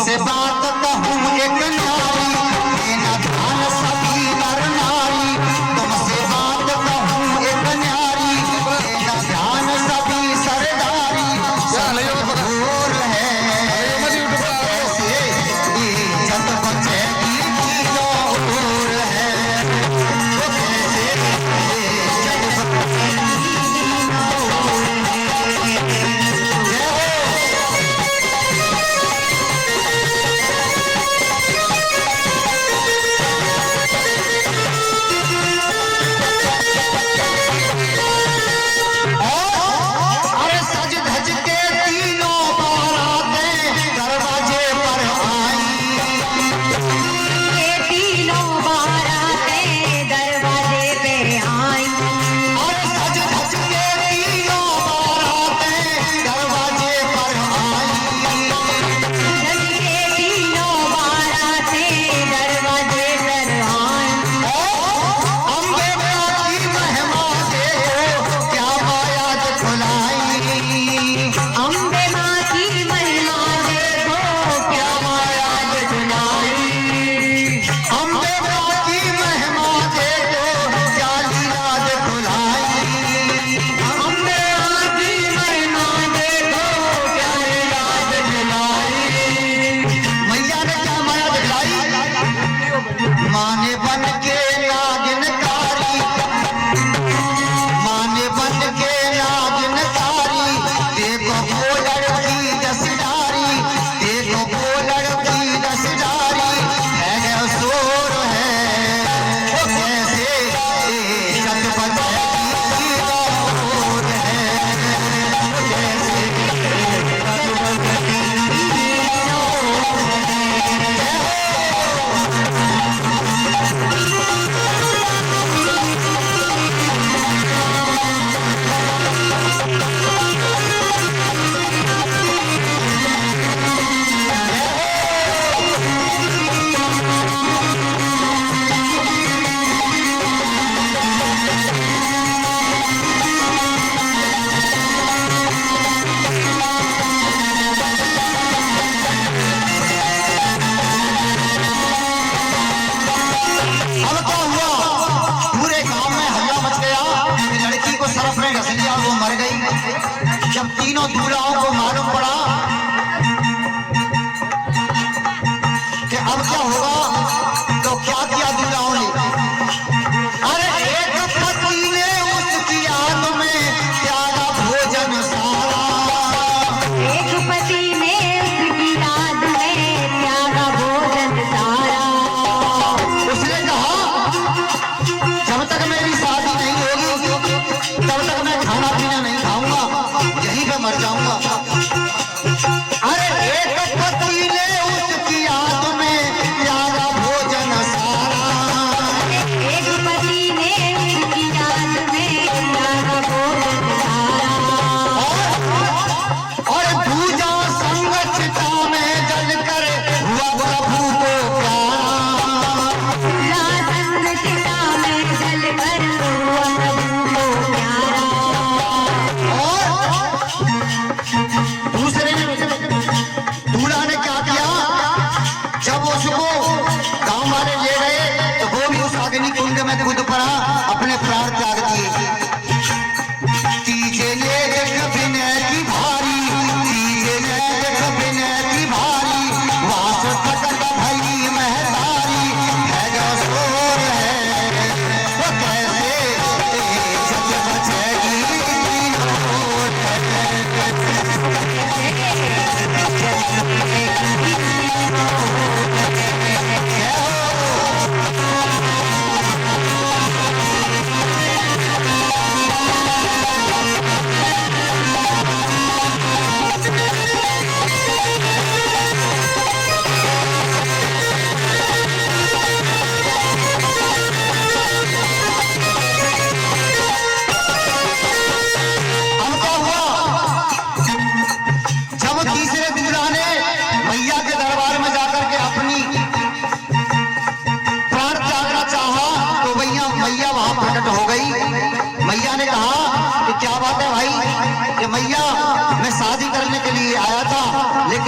तुमसे बात कहूँ एक न्यारी, देना ध्यान सभी नर नारी। तुमसे बात कहूँ एक न्यारी, देना ध्यान सभी सरदारी। भोर है कैसे इज्जत बचेगी की जोर है, कैसे इज्जत बचेगी।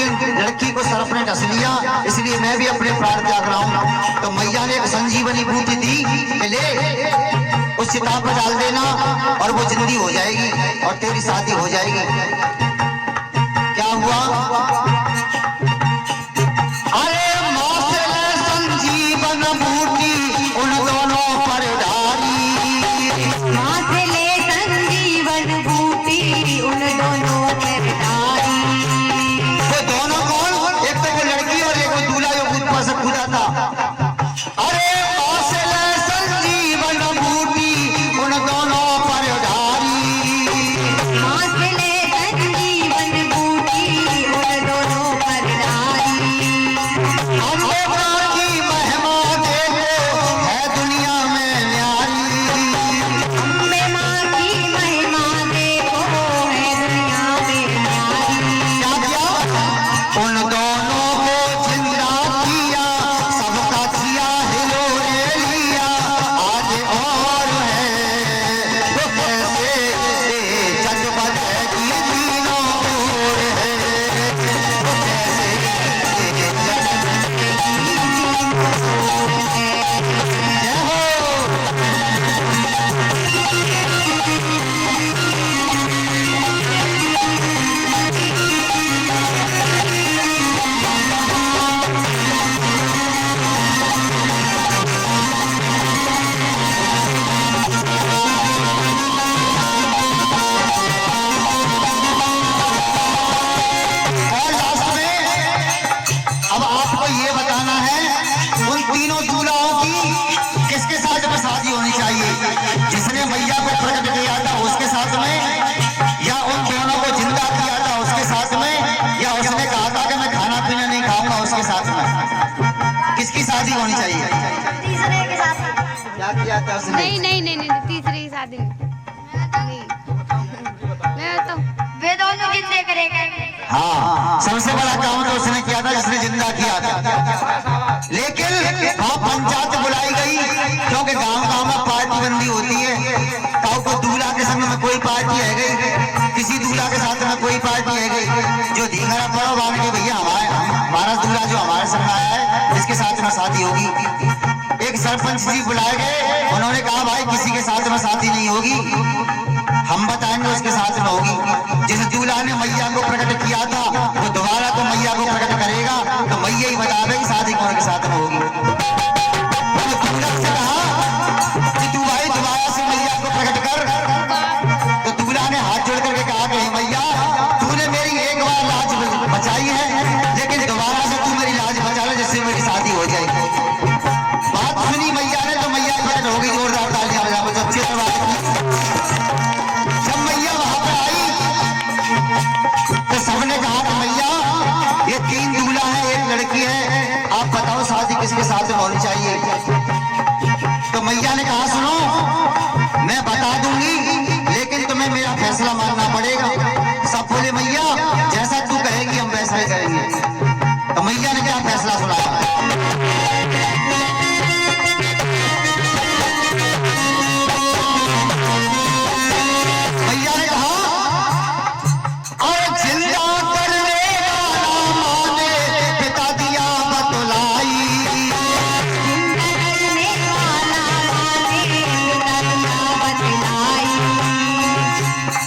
लेकिन लड़की को सर्प ने डस लिया, इसलिए मैं भी अपने प्राण त्याग रहा हूँ। तो मैया ने एक संजीवनी बूटी दी कि ले उस चिता पर डाल देना और वो जिंदी हो जाएगी और तेरी शादी हो जाएगी। क्या हुआ? अरे मौसल संजीवन बूटी उन दोनों पर डाली, मौसल संजीवन बूटी उन दोनों पर डाली। वो दोनों कौन? एक तो वो लड़की और एक वो दूल्हा जो कूद पर से कूदा था। अरे मौसल संजीवन बूटी उन दोनों पर डाली, मौसल संजीवन बूटी उन दोनों पर डाली। अम्बे माँ की महिमा देखो है दुनिया में न्यारी, अम्बे माँ की महिमा देखो है दुनिया में न्यारी। क्या किया? उन दोनों को जिंदा किया, सबका किया हिलोरे लिया। आज और है वो कैसे जग बदली तीनों ओर है, वो कैसे जग जय हो। और लास्ट में अब आपको ये बताना है उन तीनों दूल्हाओं की किसके साथ में शादी होनी चाहिए? जिसने मैया को प्रकट किया था उसके साथ में, या उन दोनों को जिंदा किया था उसके साथ में, या उसने कहा था कि मैं खाना पीना नहीं खाऊंगा उसके साथ में? किसकी शादी होनी चाहिए? तीसरे के साथ। क्या किया था उसने? नहीं तीसरी की शादी में नहीं। मैं बताऊं, वे दोनों जिंदे करेंगे। हाँ, सबसे बड़ा काम तो उसने किया था जिसने जिंदा किया था। लेकिन वहाँ पंचायत बुलाई गई क्योंकि गांव में पार्टी बंदी होती है। ताऊ को दूल्हा के संग में कोई पार्टी है गई, किसी दूल्हा के साथ में कोई पार्टी है गई, जो धींगरा पड़ो बांध के भैया हमारा दूल्हा जो हमारे संग आया है इसके साथ में शादी होगी। एक सरपंच जी बुलाए गए, उन्होंने कहा भाई किसी के साथ में शादी नहीं होगी, हम बताएंगे उसके साथ में होगी। जिस दूल्हा ने मैया को प्रकट किया था वो दोबारा तो मैया को प्रकट करेगा, तो मैया ही बतावे कि शादी कौन के साथ में होगी। तो दूल्हा से कहा कि तू भाई दोबारा से मैया को प्रकट कर। तो दूल्हा ने हाथ जोड़ करके कहा कि हे मैया, तूने मेरी एक बार लाज बचाई है, लेकिन दोबारा से तू मेरी लाज बचा ले जिससे मेरी शादी हो जाएगी। बात सुनी मैया ने तो मैया प्रकट हो गई। जोरदार तालियां बजाओ जब जब मैया वहां पर आई तो सबने कहा कि मैया ये तीन दूल्हा है एक लड़की है, आप बताओ शादी किसके साथ में होनी चाहिए? तो मैया ने कहा सुनो मैं बता दूंगी लेकिन तुम्हें मेरा फैसला मानना पड़ेगा। सब बोले मैया जैसा तू कहेगी हम वैसा ही करेंगे। तो मैया ने क्या फैसला सुनाया? मैया ने कहा और जिंदा करने वाला माने पिता दिया बतलाई, करने वाला माने पिता दिया बतलाई।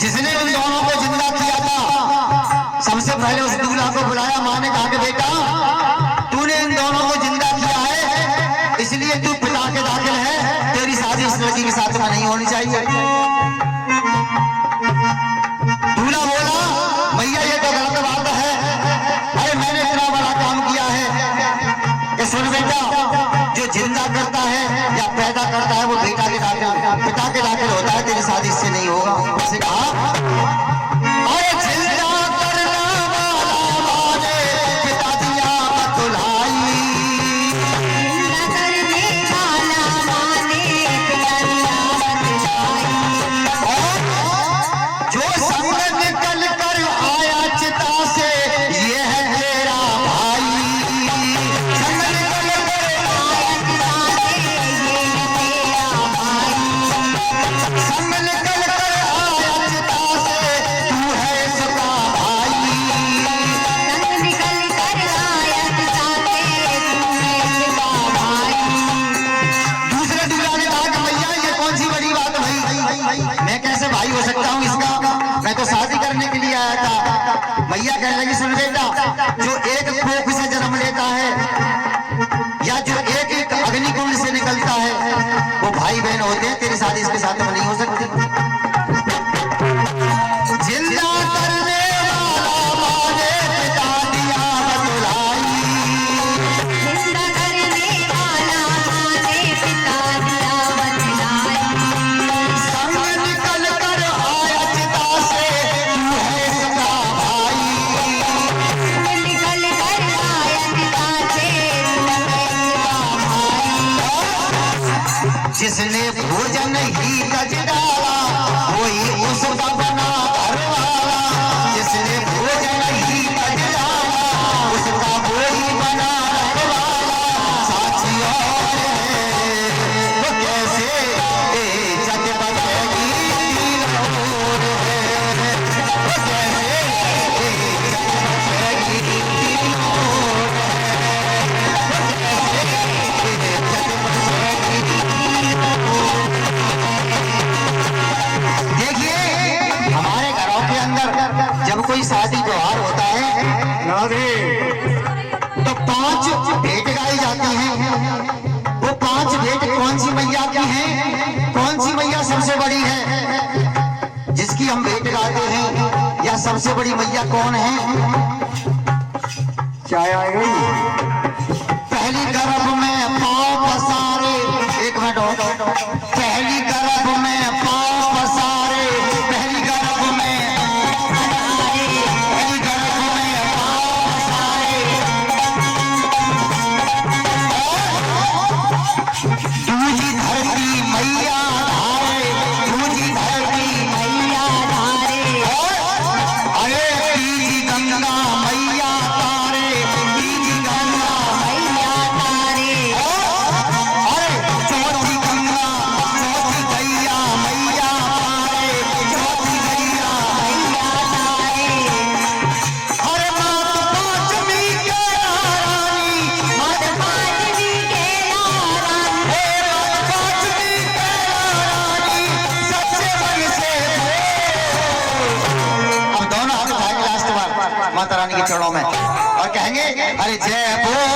जिसने उन दोनों को जिंदा किया था सबसे पहले उस दूल्हा को बुलाया। माँ ने कहा कि बेटा तूने इन दोनों को जिंदा किया है इसलिए तू पिता के दाखिल है, तेरी शादी इस लड़की के साथ में नहीं होनी चाहिए। दूल्हा बोला भैया ये तो गलत बात है, अरे मैंने इतना बड़ा काम किया है कि सुन बेटा जो जिंदा करता है या पैदा करता है वो बेटा के दाखिल पिता के दाखिल होता है, तेरी शादी इससे नहीं होगा। उसने कहा अरे जिंदा करने वाला माने पिता दिया बतलाई, जिंदा करने वाला माने पिता दिया बतलाई। और जो संग निकल कर आया चिता से ये है तेरा भाई, संग निकल कर आया चिता से कहने लगी, सुन बेटा, जो एक कोख से जन्म लेता है या जो एक अग्निकुंड से निकलता है वो भाई बहन होते हैं। तेरी शादी इसके साथ नहीं हो सकती। जिंदा करने वाला माने पिता दिया बतलाई, जिंदा करने वाला माने पिता दिया बतलाई, संग निकल कर आया चिता से तू है सगा भाई, निकल कर आया पिता से तू है सगा भाई। जिसने भोजन ही तज डाला वही उसका बना घरवाला, जिसने भोजन ही तज डाला उसका वही बना घरवाला। साथी और है वो कैसे जग बदलेगी तीन ओर है, वो कैसे जग बदलेगी तीन ओर है, वो कैसे जग बदलेगी तीन ओर। देखिए हमारे घरों के अंदर जब कोई शादी त्योहार होता है तो 5 भेंट गाई जाती हैं। वो 5 भेंट कौन सी मैया की हैं? कौन सी मैया सबसे बड़ी है जिसकी हम भेंट गाते हैं? या सबसे बड़ी मैया कौन है? क्या आ गई? पहली गर्भ में पांव पसारे, एक मिनट हो, पहली गर्भ में पांव पसारे, पहली गर्भ में पांव पसारे, दूजी धरती मैया धारे, दूजी धरती मैया धारे, अरे तीजी गंगा मैया तारे, तीजी गंगा मैया तारे, अरे चौथी गंगा, चौथी गैया मैया तारे, चौथी गैया मैया तारे, अरे मात पांचवी के रानी, मात पांचवी के नारायण, हे मात पांचवी के रानी, सच्चे मन से अब दोनों हाथ उठाएंगे लास्ट बार माता रानी के चरणों में और कहेंगे अरे जय बोल